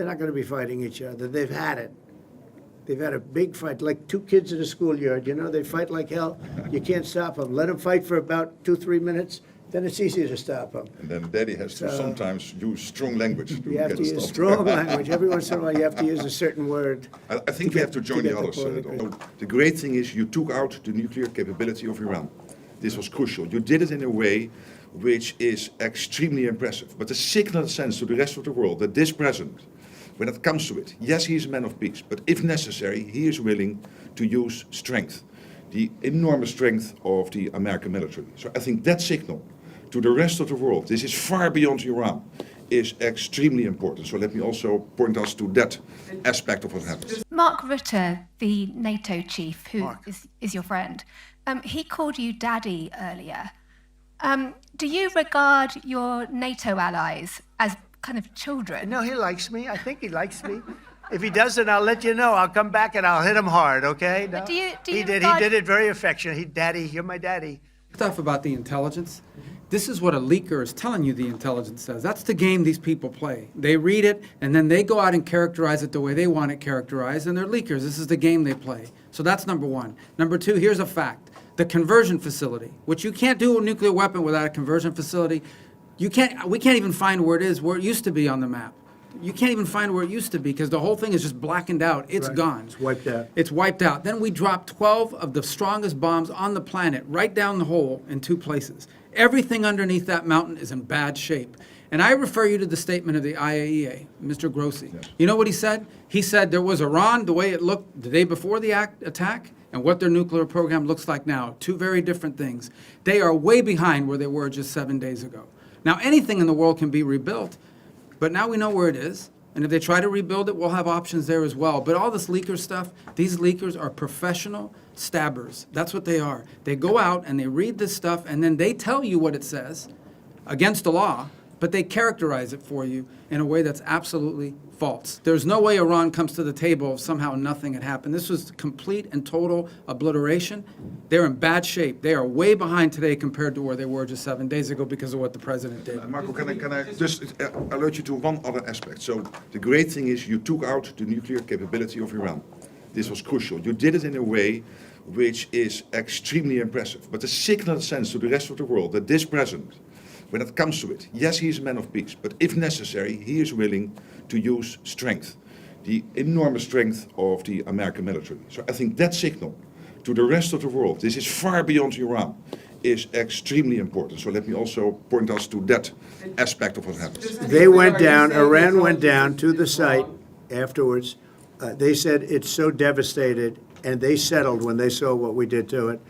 they're not going to be fighting each other. They've had it. They've had a big fight, like two kids in a schoolyard. You know, they fight like hell. You can't stop them. Let them fight for about 2-3 minutes, then it's easier to stop them. And then Daddy has to sometimes use strong language to You have get to it use stopped. strong language. Every once in a while, you have to use a certain word. I think we have to join the others. The great thing is you took out the nuclear capability of Iran. This was crucial. You did it in a way which is extremely impressive. But the signal sends to the rest of the world that this president, when it comes to it, yes, he is a man of peace, but if necessary, he is willing to use strength, the enormous strength of the American military. So I think that signal to the rest of the world, this is far beyond Iran, is extremely important. So let me also point us to that aspect of what happens. Mark Rutte, the NATO chief, who is your friend, he called you daddy earlier. Do you regard your NATO allies as kind of children? No, he likes me. I think he likes me. If he doesn't, I'll let you know. I'll come back and I'll hit him hard, okay? No. Do you He did it very affectionate. Daddy, you're my daddy. Stuff about the intelligence. This is what a leaker is telling you the intelligence says. That's the game these people play. They read it, and then they go out and characterize it the way they want it characterized, and they're leakers. This is the game they play. So that's number one. Number two, here's a fact. The conversion facility, which you can't do a nuclear weapon without a conversion facility. We can't even find where it is, where it used to be on the map. You can't even find where it used to be because the whole thing is just blackened out. It's gone. It's wiped out. It's wiped out. Then we dropped 12 of the strongest bombs on the planet right down the hole in 2 places. Everything underneath that mountain is in bad shape. And I refer you to the statement of the IAEA, Mr. Grossi. Yes. You know what he said? He said there was Iran, the way it looked the day before the attack, and what their nuclear program looks like now. 2 very different things. They are way behind where they were just 7 days ago. Now, anything in the world can be rebuilt, but now we know where it is. And if they try to rebuild it, we'll have options there as well. But all this leaker stuff, these leakers are professional stabbers. That's what they are. They go out and they read this stuff, and then they tell you what it says against the law, but they characterize it for you in a way that's absolutely false. There's no way Iran comes to the table if somehow nothing had happened. This was complete and total obliteration. They're in bad shape. They are way behind today compared to where they were just 7 days ago because of what the president did. Marco, can I just alert you to one other aspect? So the great thing is you took out the nuclear capability of Iran. This was crucial. You did it in a way which is extremely impressive. But the signal sends to the rest of the world that this president, when it comes to it, yes, he is a man of peace, but if necessary, he is willing to use strength, the enormous strength of the American military. So I think that signal to the rest of the world, this is far beyond Iran, is extremely important. So let me also point us to that aspect of what happens. They went down, Iran went down to the site afterwards. They said it's so devastated, and they settled when they saw what we did to it.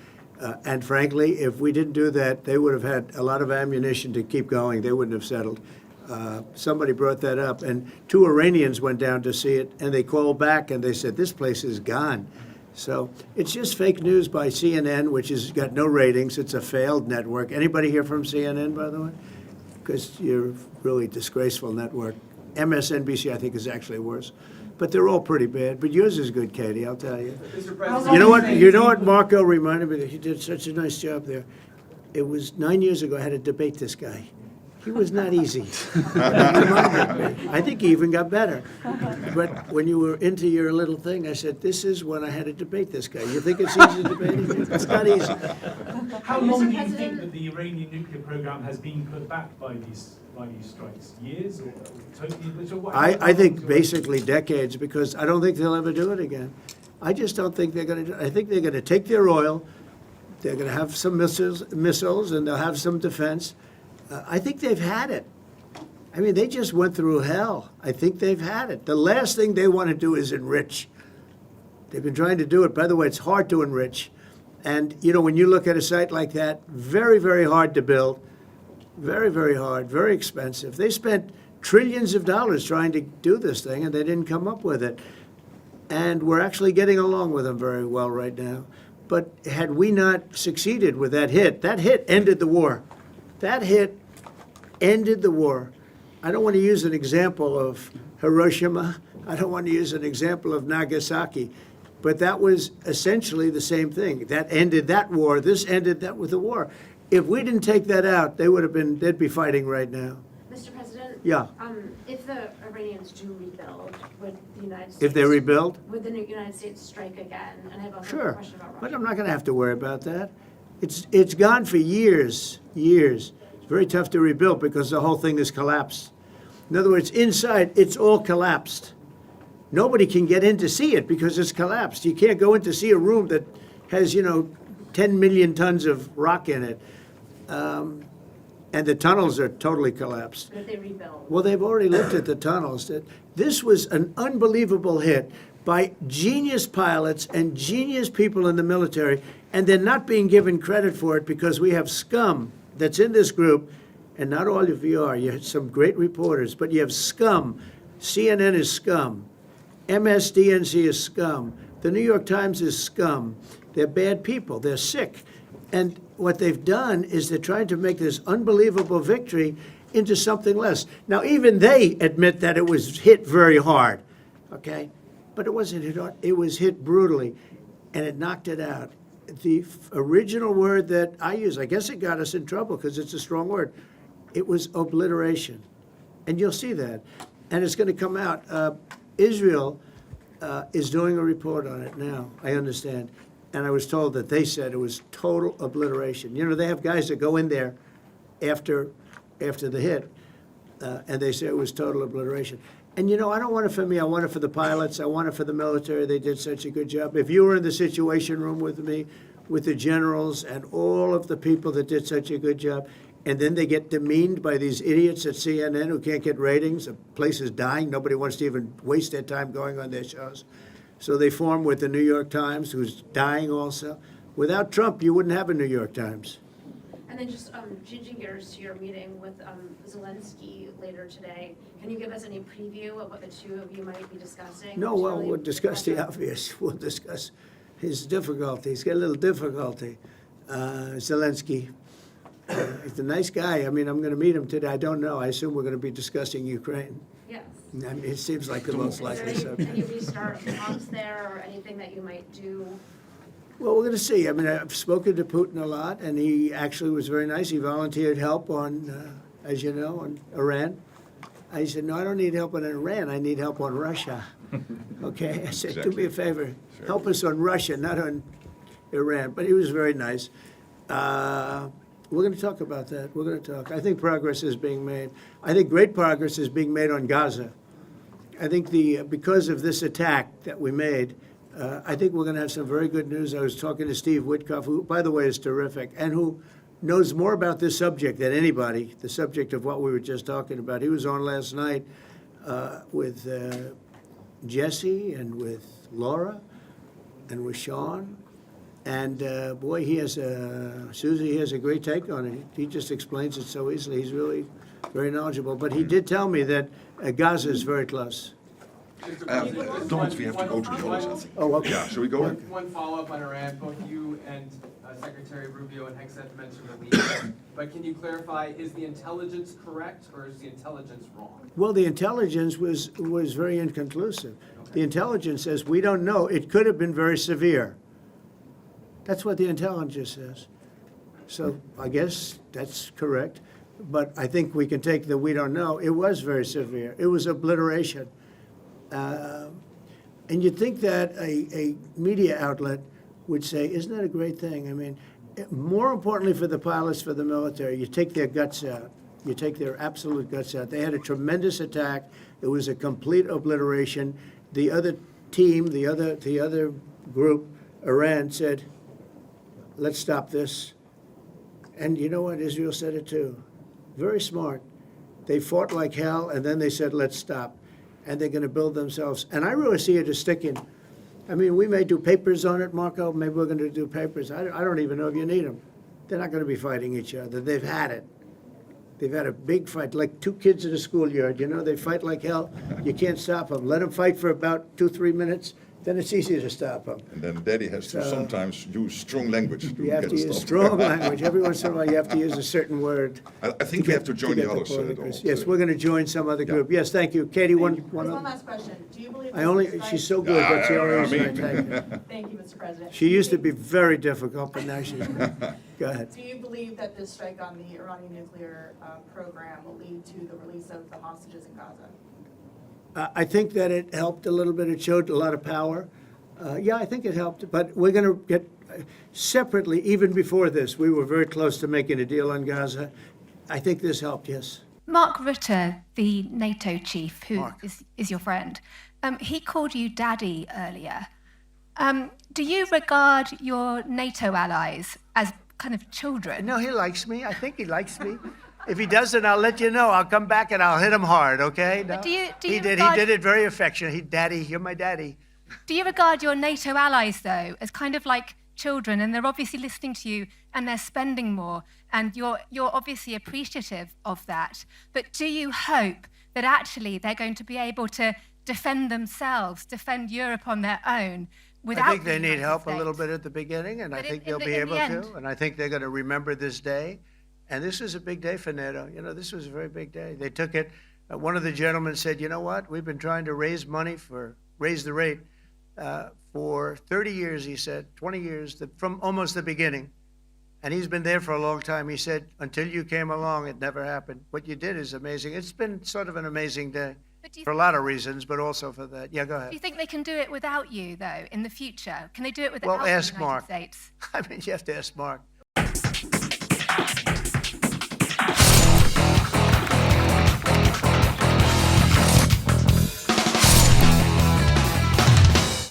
And frankly, if we didn't do that, they would have had a lot of ammunition to keep going. They wouldn't have settled. Somebody brought that up, and 2 Iranians went down to see it, and they called back, and they said, this place is gone. So it's just fake news by CNN, which has got no ratings. It's a failed network. Anybody here from CNN, by the way? Because you're a really disgraceful network. MSNBC, I think, is actually worse. But they're all pretty bad. But yours is good, Katie, I'll tell you. You know what Marco reminded me that he did such a nice job there. It was 9 years ago I had to debate this guy. He was not easy. I think he even got better. But when you were into your little thing, I said, this is when I had to debate this guy. You think it's easy to debate him? It's not easy. How long do you think that the Iranian nuclear program has been put back by these strikes? Years or totally? I think basically decades, because I don't think they'll ever do it again. I just don't think they're going to do it. I think they're going to take their oil, they're going to have some missiles, and they'll have some defense. I think they've had it. I mean, they just went through hell. I think they've had it. The last thing they want to do is enrich. They've been trying to do it. By the way, it's hard to enrich. And, you know, when you look at a site like that, very, very hard to build. Very, very hard, very expensive. They spent trillions of dollars trying to do this thing, and they didn't come up with it. And we're actually getting along with them very well right now. But had we not succeeded with that hit ended the war. That hit ended the war. I don't want to use an example of Hiroshima. I don't want to use an example of Nagasaki. But that was essentially the same thing. That ended that war. This ended that with the war. If we didn't take that out, they'd be fighting right now. Mr. President? Yeah. If the Iranians do rebuild, would the United States... If they rebuild? Would the United States strike again? And I have also a Sure, question about Russia. but I'm not going to have to worry about that. It's gone for years. It's very tough to rebuild because the whole thing is collapsed. In other words, inside, it's all collapsed. Nobody can get in to see it because it's collapsed. You can't go in to see a room that has, 10 million tons of rock in it. And the tunnels are totally collapsed. But if they rebuild? Well, they've already looked at the tunnels. This was an unbelievable hit by genius pilots and genius people in the military, and they're not being given credit for it because we have scum that's in this group, and not all of you are. You have some great reporters, but you have scum. CNN is scum. MSDNC is scum. The New York Times is scum. They're bad people. They're sick. And what they've done is they're trying to make this unbelievable victory into something less. Now, even they admit that it was hit very hard, okay? But it wasn't hit hard. It was hit brutally, and it knocked it out. The original word that I use, I guess it got us in trouble because it's a strong word. It was obliteration. And you'll see that. And it's going to come out. Israel is doing a report on it now, I understand. And I was told that they said it was total obliteration. They have guys that go in there after the hit, and they say it was total obliteration. And, I don't want it for me. I want it for the pilots. I want it for the military. They did such a good job. If you were in the Situation Room with me, with the generals and all of the people that did such a good job, and then they get demeaned by these idiots at CNN who can't get ratings, the place is dying. Nobody wants to even waste their time going on their shows. So they form with the New York Times, who's dying also. Without Trump, you wouldn't have a New York Times. And then just changing gears to your meeting with Zelensky later today, can you give us any preview of what the two of you might be discussing? No, well, we'll discuss the obvious. We'll discuss his difficulty. He's got a little difficulty. Zelensky, he's a nice guy. I mean, I'm going to meet him today. I don't know. I assume we're going to be discussing Ukraine. Yes. I mean, it seems like the most likely Is there any subject. restart talks there or anything that you might do? Well, we're going to see. I mean, I've spoken to Putin a lot, and he actually was very nice. He volunteered help on, as you know, on Iran. I said, no, I don't need help on Iran. I need help on Russia. Okay? I said, do me a favor. Help us on Russia, not on Iran. But he was very nice. We're going to talk about that. We're going to talk. I think progress is being made. I think great progress is being made on Gaza. I think because of this attack that we made, I think we're going to have some very good news. I was talking to Steve Witkoff, who, by the way, is terrific, and who knows more about this subject than anybody, the subject of what we were just talking about. He was on last night with Jesse and with Laura and with Sean. And boy, Susie, he has a great take on it. He just explains it so easily. He's really very knowledgeable. But he did tell me that Gaza is very close. Don't we have to go to the others, I think. Oh, okay. Yeah, shall we go? One follow-up on Iran. Both you and Secretary Rubio and Hegseth mentioned the leak. But can you clarify, is the intelligence correct or is the intelligence wrong? Well, the intelligence was very inconclusive. Okay. The intelligence says we don't know. It could have been very severe. That's what the intelligence says. So I guess that's correct. But I think we can take the we don't know. It was very severe. It was obliteration. And you'd think that a media outlet would say, isn't that a great thing? I mean, more importantly for the pilots, for the military, you take their guts out. You take their absolute guts out. They had a tremendous attack. It was a complete obliteration. The other team, the other group, Iran, said, let's stop this. And you know what? Israel said it too. Very smart. They fought like hell, and then they said, let's stop. And they're going to build themselves. And I really see it as sticking. I mean, we may do papers on it, Marco. Maybe we're going to do papers. I don't even know if you need them. They're not going to be fighting each other. They've had it. They've had a big fight, like two kids in a schoolyard. You know, they fight like hell. You can't stop them. Let them fight for about 2-3 minutes. Then it's easy to stop them. And then Daddy has to sometimes use strong language. You have to use strong language. Every once in a while, you have to use a certain word. I think we have to join the others. Yes, we're going to join some other group. Yes, thank you. Katie, one last question. Do you believe she's so good, that's the only reason I take her. Thank you, Mr. President. She used to be very difficult, but now she's good. Go ahead. Do you believe that this strike on the Iranian nuclear program will lead to the release of the hostages in Gaza? I think that it helped a little bit. It showed a lot of power. Yeah, I think it helped. But we're going to get separately, even before this, we were very close to making a deal on Gaza. I think this helped, yes. Mark Rutte, the NATO chief, who Mark. is your friend, he called you daddy earlier. Do you regard your NATO allies as kind of children? No, he likes me. I think he likes me. If he doesn't, I'll let you know. I'll come back and I'll hit him hard, okay? No? But do you He regard- did it very affectionate. Daddy, you're my daddy. Do you regard your NATO allies, though, as kind of like children, and they're obviously listening to you and they're spending more, and you're obviously appreciative of that, but do you hope that actually they're going to be able to defend themselves, defend Europe on their own without I think they the need United help a little States? bit at the beginning, and I But think in they'll the- be in the able end- to. And I think they're going to remember this day. And this is a big day for NATO. You know, this was a very big day. They took it. One of the gentlemen said, you know what? We've been trying to raise money raise the rate for 30 years, he said, 20 years, from almost the beginning. And he's been there for a long time. He said, until you came along, it never happened. What you did is amazing. It's been sort of an amazing day But do you for a lot of reasons, but also for that. Yeah, go Do you ahead. think they can do it without you, though, in the future? Can they do it without Well, the ask United Mark. States? I mean, you have to ask Mark.